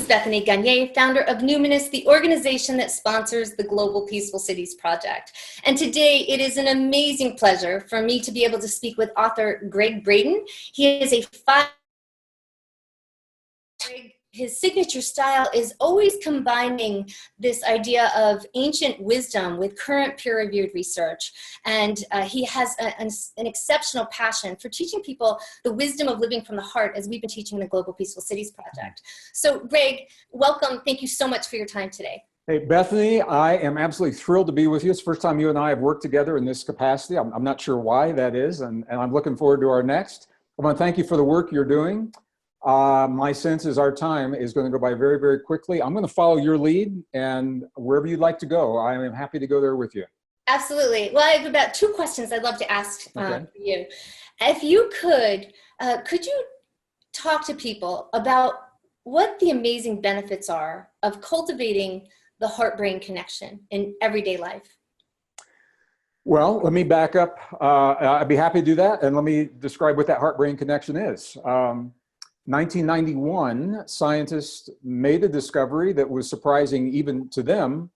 Bethany Gagne, founder of Numinous, the organization that sponsors the Global Peaceful Cities Project. And today it is an amazing pleasure for me to be able to speak with author Gregg. He is a his signature style is always combining this idea of ancient wisdom with current peer-reviewed research. And he has an exceptional passion for teaching people the wisdom of living from the heart, as we've been teaching the Global Peaceful Cities Project. So Gregg, welcome. Thank you so much for your time today. Hey, Bethany, I am absolutely thrilled to be with you. It's the first time you and I have worked together in this capacity. I'm not sure why that is, and I'm looking forward to our next. I want to thank you for the work you're doing. My sense is our time is going to go by very, very quickly. I'm going to follow your lead, and wherever you'd like to go, I am happy to go there with you. Absolutely. Well, I have about 2 questions I'd love to ask for you. If you could you talk to people about what the amazing benefits are of cultivating the heart-brain connection in everyday life? Well, let me back up. I'd be happy to do that, and let me describe what that heart-brain connection is. 1991, scientists made a discovery that was surprising even to them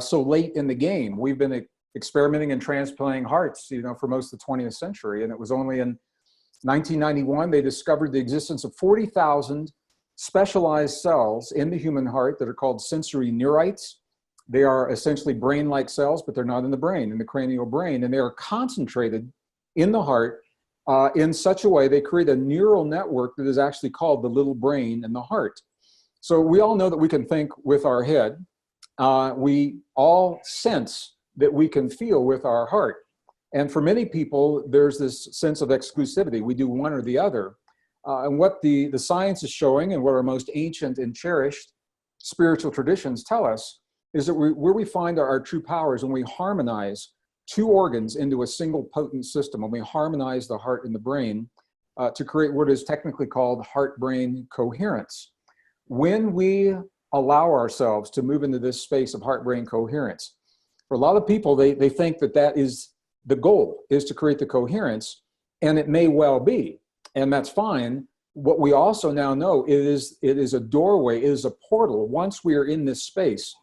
so late in the game. We've been experimenting and transplanting hearts, for most of the 20th century, and it was only in 1991 they discovered the existence of 40,000 specialized cells in the human heart that are called sensory neurites. They are essentially brain-like cells, but they're not in the brain, in the cranial brain, and they are concentrated in the heart in such a way they create a neural network that is actually called the little brain in the heart. So we all know that we can think with our head. We all sense that we can feel with our heart. And for many people, there's this sense of exclusivity. We do one or the other. And what the science is showing, and what our most ancient and cherished spiritual traditions tell us, is that where we find our true powers when we harmonize 2 organs into a single potent system, when we harmonize the heart and the brain to create what is technically called heart-brain coherence. When we allow ourselves to move into this space of heart-brain coherence, for a lot of people, they think that is the goal, is to create the coherence, and it may well be. And that's fine. What we also now know is it is a doorway, it is a portal. Once we are in this space,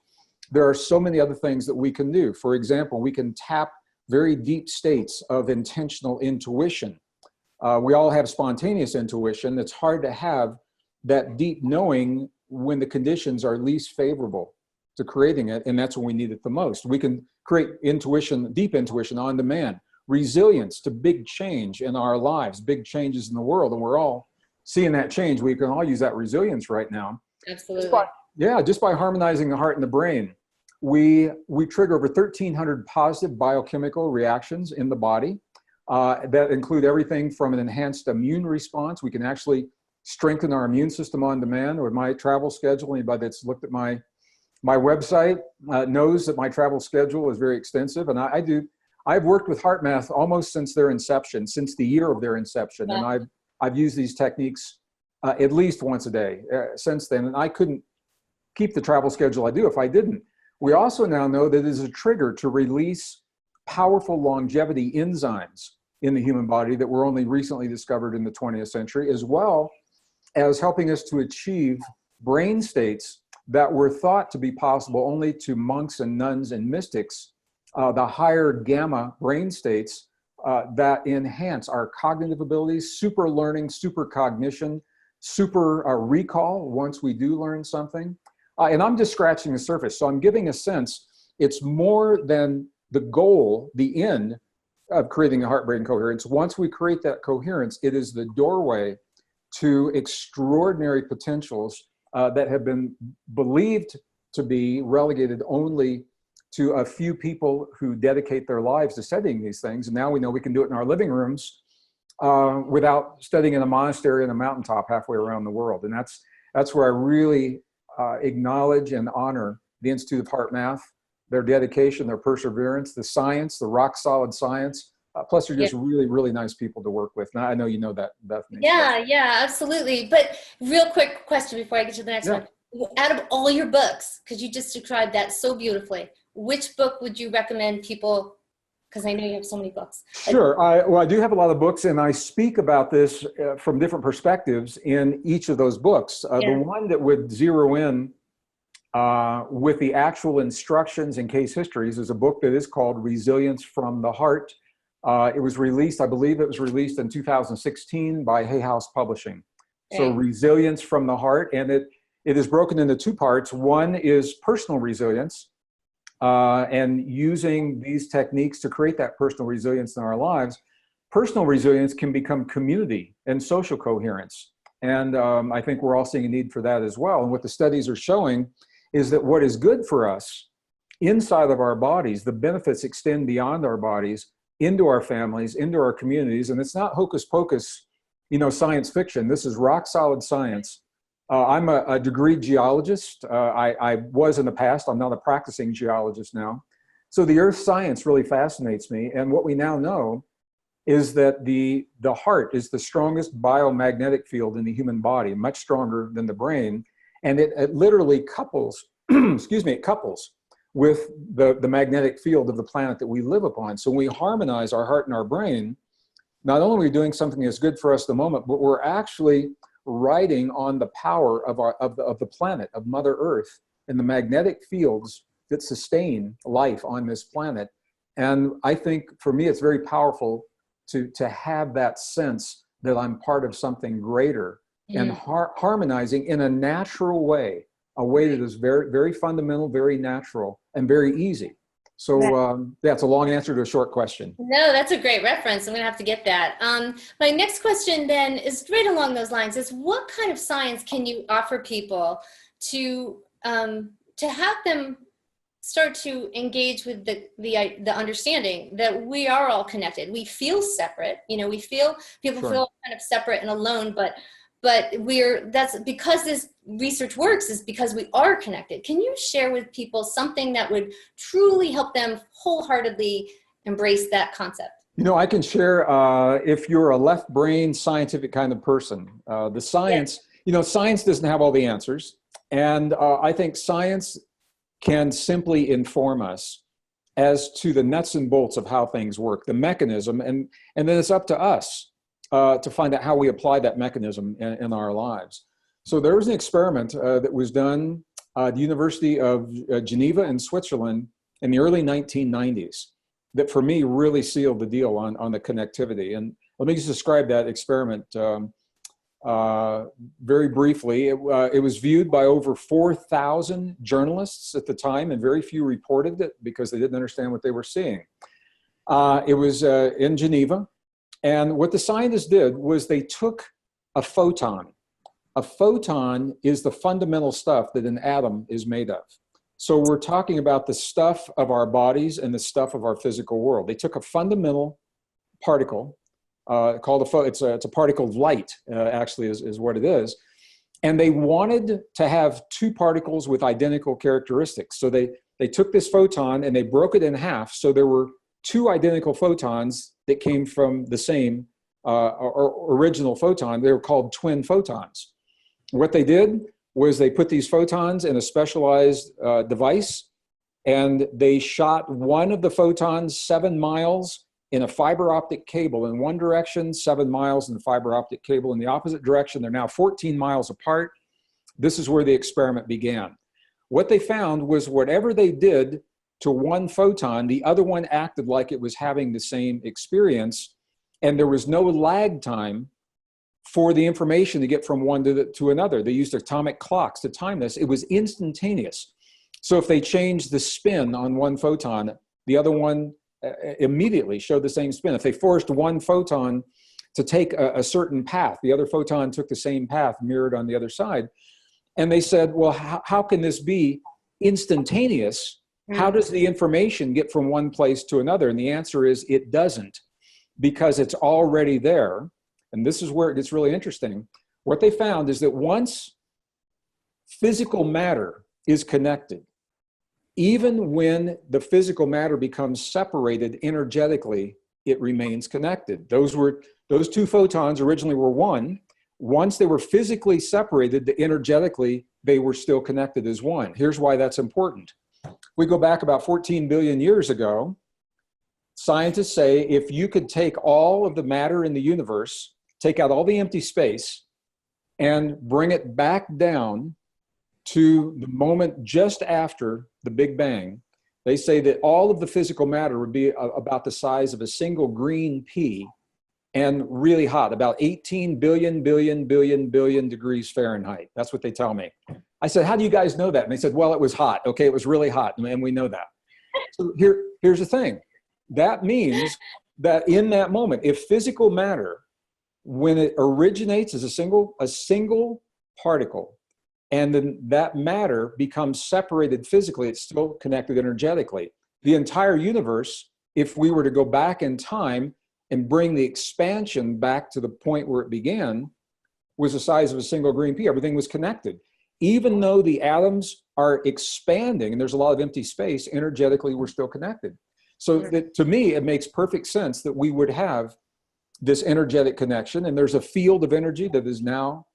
there are so many other things that we can do. For example, we can tap very deep states of intentional intuition. We all have spontaneous intuition. It's hard to have that deep knowing when the conditions are least favorable to creating it, and that's when we need it the most. We can create intuition, deep intuition on demand. Resilience to big change in our lives, big changes in the world, and we're all seeing that change. We can all use that resilience right now. Absolutely. Just by harmonizing the heart and the brain, we trigger over 1,300 positive biochemical reactions in the body that include everything from an enhanced immune response. We can actually strengthen our immune system on demand. With my travel schedule, anybody that's looked at my website knows that my travel schedule is very extensive, and I've worked with HeartMath almost since their inception, since the year of their inception. Yeah. And I've used these techniques at least once a day since then. And I couldn't keep the travel schedule I do if I didn't. We also now know that it is a trigger to release powerful longevity enzymes in the human body that were only recently discovered in the 20th century, as well as helping us to achieve brain states that were thought to be possible only to monks and nuns and mystics. The higher gamma brain states that enhance our cognitive abilities, super learning, super cognition, super recall once we do learn something. And I'm just scratching the surface. So I'm giving a sense it's more than the goal, the end of creating a heart-brain coherence. Once we create that coherence, it is the doorway to extraordinary potentials that have been believed to be relegated only to a few people who dedicate their lives to studying these things. And now we know we can do it in our living rooms without studying in a monastery on a mountaintop halfway around the world. And that's where I really acknowledge and honor the Institute of HeartMath, their dedication, their perseverance, the science, the rock solid science. Plus, they're just really, really nice people to work with. Now, I know you know that, Bethany. Yeah, absolutely. But real quick question before I get to the next one. Out of all your books, because you just described that so beautifully, which book would you recommend people Because I know you have so many books. Sure. I do have a lot of books, and I speak about this from different perspectives in each of those books. The one that would zero in with the actual instructions and case histories is a book that is called Resilience from the Heart. It was released, I believe it was released in 2016 by Hay House Publishing. So Resilience from the Heart, and it is broken into two parts. One is personal resilience, and using these techniques to create that personal resilience in our lives. Personal resilience can become community and social coherence. And I think we're all seeing a need for that as well. And what the studies are showing is that what is good for us inside of our bodies, the benefits extend beyond our bodies, into our families, into our communities. And it's not hocus pocus, science fiction. This is rock solid science. I'm a degreed geologist. I was in the past. I'm not a practicing geologist now. So the earth science really fascinates me. And what we now know is that the heart is the strongest biomagnetic field in the human body, much stronger than the brain. And it literally couples, it couples with the magnetic field of the planet that we live upon. So when we harmonize our heart and our brain, not only are we doing something that's good for us at the moment, but we're actually riding on the power of the planet, of Mother Earth, and the magnetic fields that sustain life on this planet. And I think for me, it's very powerful to have that sense that I'm part of something greater, and harmonizing in a natural way, a way that is very, very fundamental, very natural, and very easy. So that's a long answer to a short question. No, that's a great reference. I'm going to have to get that. My next question then is right along those lines, is what kind of science can you offer people to have them start to engage with the understanding that we are all connected. We feel separate, people feel kind of separate and alone, but that's because this research works, is because we are connected. Can you share with people something that would truly help them wholeheartedly embrace that concept? I can share, if you're a left brain scientific kind of person, the science, science doesn't have all the answers. And I think science can simply inform us as to the nuts and bolts of how things work, the mechanism, and then it's up to us to find out how we apply that mechanism in our lives. So there was an experiment that was done at the University of Geneva in Switzerland in the early 1990s that for me really sealed the deal on the connectivity. And let me just describe that experiment very briefly. It was viewed by over 4,000 journalists at the time, and very few reported it because they didn't understand what they were seeing. It was in Geneva. And what the scientists did was they took a photon. A photon is the fundamental stuff that an atom is made of. So we're talking about the stuff of our bodies and the stuff of our physical world. They took a fundamental particle called it's a particle of light, actually is what it is. And they wanted to have two particles with identical characteristics. So they took this photon and they broke it in half. So there were two identical photons that came from the same original photon. They were called twin photons. What they did was they put these photons in a specialized device, and they shot one of the photons 7 miles in a fiber optic cable in one direction, 7 miles in the fiber optic cable in the opposite direction. They're now 14 miles apart. This is where the experiment began. What they found was whatever they did to one photon, the other one acted like it was having the same experience, and there was no lag time for the information to get from one to another. They used atomic clocks to time this. It was instantaneous. So if they changed the spin on one photon, the other one immediately showed the same spin. If they forced one photon to take a certain path, the other photon took the same path mirrored on the other side. And they said, well, how can this be instantaneous? How does the information get from one place to another? And the answer is it doesn't, because it's already there. And this is where it gets really interesting. What they found is that once physical matter is connected, even when the physical matter becomes separated energetically, it remains connected. Those two photons originally were one. Once they were physically separated, energetically, they were still connected as one. Here's why that's important. We go back about 14 billion years ago. scientists say if you could take all of the matter in the universe, take out all the empty space, and bring it back down to the moment just after the Big Bang, they say that all of the physical matter would be about the size of a single green pea and really hot, about 18 billion degrees Fahrenheit. That's what they tell me. I said, how do you guys know that? And they said, well, it was hot. Okay, it was really hot, and we know that. So here's the thing. That means that in that moment, if physical matter, when it originates as a single particle, and then that matter becomes separated physically, it's still connected energetically. The entire universe, if we were to go back in time and bring the expansion back to the point where it began, was the size of a single green pea. Everything was connected. Even though the atoms are expanding and there's a lot of empty space, energetically we're still connected. So that, to me, it makes perfect sense that we would have this energetic connection, and there's a field of energy that is now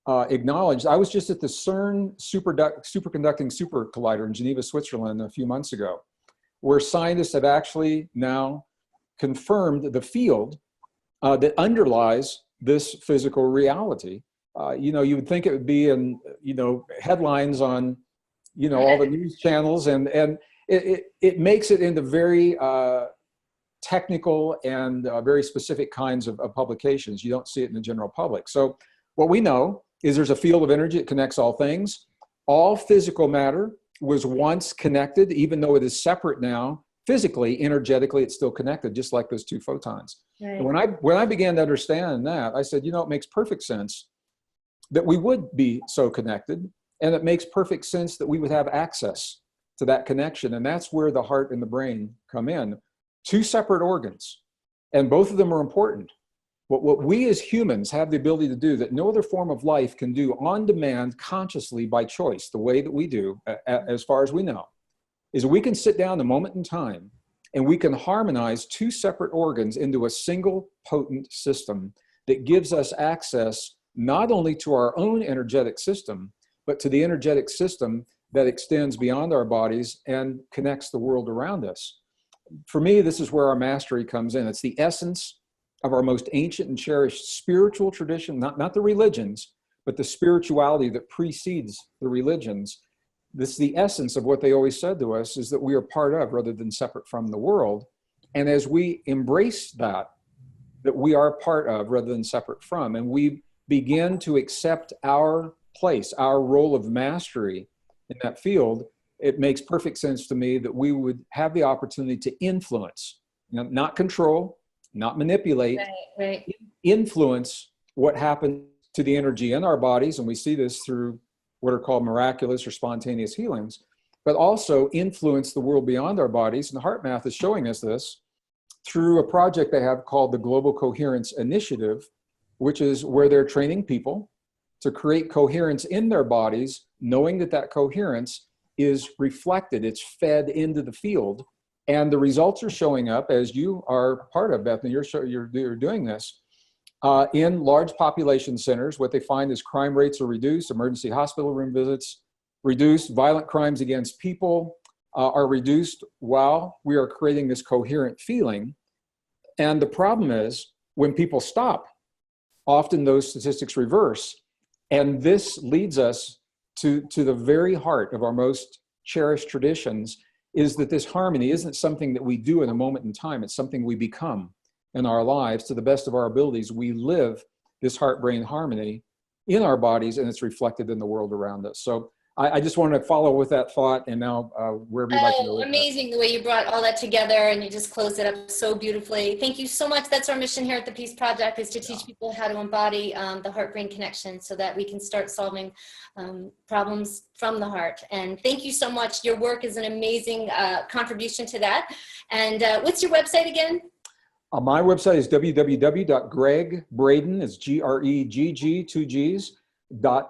acknowledged. I was just at the CERN superconducting super collider in Geneva, Switzerland a few months ago, where scientists have actually now confirmed the field that underlies this physical reality. You know, you would think it would be in, you know, headlines on, you know, all the news channels, and it makes it into very technical and very specific kinds of publications. You don't see it in the general public. So what we know is there's a field of energy that connects all things. All physical matter was once connected, even though it is separate now. Physically, energetically, it's still connected, just like those two photons. Right. And when I began to understand that, I said, you know, it makes perfect sense that we would be so connected, and it makes perfect sense that we would have access to that connection. And that's where the heart and the brain come in. Two separate organs, and both of them are important. What we as humans have the ability to do that no other form of life can do on demand, consciously, by choice, the way that we do, as far as we know, is we can sit down a moment in time and we can harmonize two separate organs into a single potent system that gives us access not only to our own energetic system, but to the energetic system that extends beyond our bodies and connects the world around us. For me, this is where our mastery comes in. It's the essence of our most ancient and cherished spiritual tradition, not the religions, but the spirituality that precedes the religions. This is the essence of what they always said to us, is that we are part of rather than separate from the world. And as we embrace that we are part of rather than separate from, and we begin to accept our place, our role of mastery in that field, it makes perfect sense to me that we would have the opportunity to influence, not control, not manipulate, right. Influence what happens to the energy in our bodies. And we see this through what are called miraculous or spontaneous healings, but also influence the world beyond our bodies. And the Heart Math is showing us this through a project they have called the Global Coherence Initiative, which is where they're training people to create coherence in their bodies, knowing that that coherence is reflected, it's fed into the field. And the results are showing up, as you are part of, Bethany, you're doing this, in large population centers. What they find is crime rates are reduced, emergency hospital room visits reduced, violent crimes against people are reduced while we are creating this coherent feeling. And the problem is, when people stop, often those statistics reverse. And this leads us to the very heart of our most cherished traditions, is that this harmony isn't something that we do in a moment in time. It's something we become in our lives. To the best of our abilities, we live this heart-brain harmony in our bodies, and it's reflected in the world around us. So I just want to follow with that thought, and now wherever you'd like to go with amazing the way you brought all that together, and you just closed it up so beautifully. Thank you so much. That's our mission here at the Peace Project, is to teach people how to embody the heart-brain connection so that we can start solving problems from the heart. And thank you so much. Your work is an amazing contribution to that. And what's your website again? My website is www.greggbraden, it's G-R-E-G-G, two G's,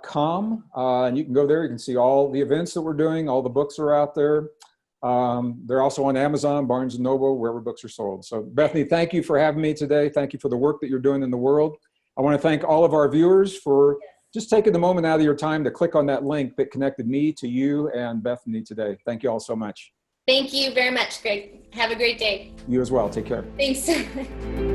.com, and you can go there. You can see all the events that we're doing. All the books are out there. They're also on Amazon, Barnes & Noble, wherever books are sold. So Bethany, thank you for having me today. Thank you for the work that you're doing in the world. I want to thank all of our viewers for just taking the moment out of your time to click on that link that connected me to you and Bethany today. Thank you all so much. Thank you very much, Gregg. Have a great day. You as well. Take care. Thanks.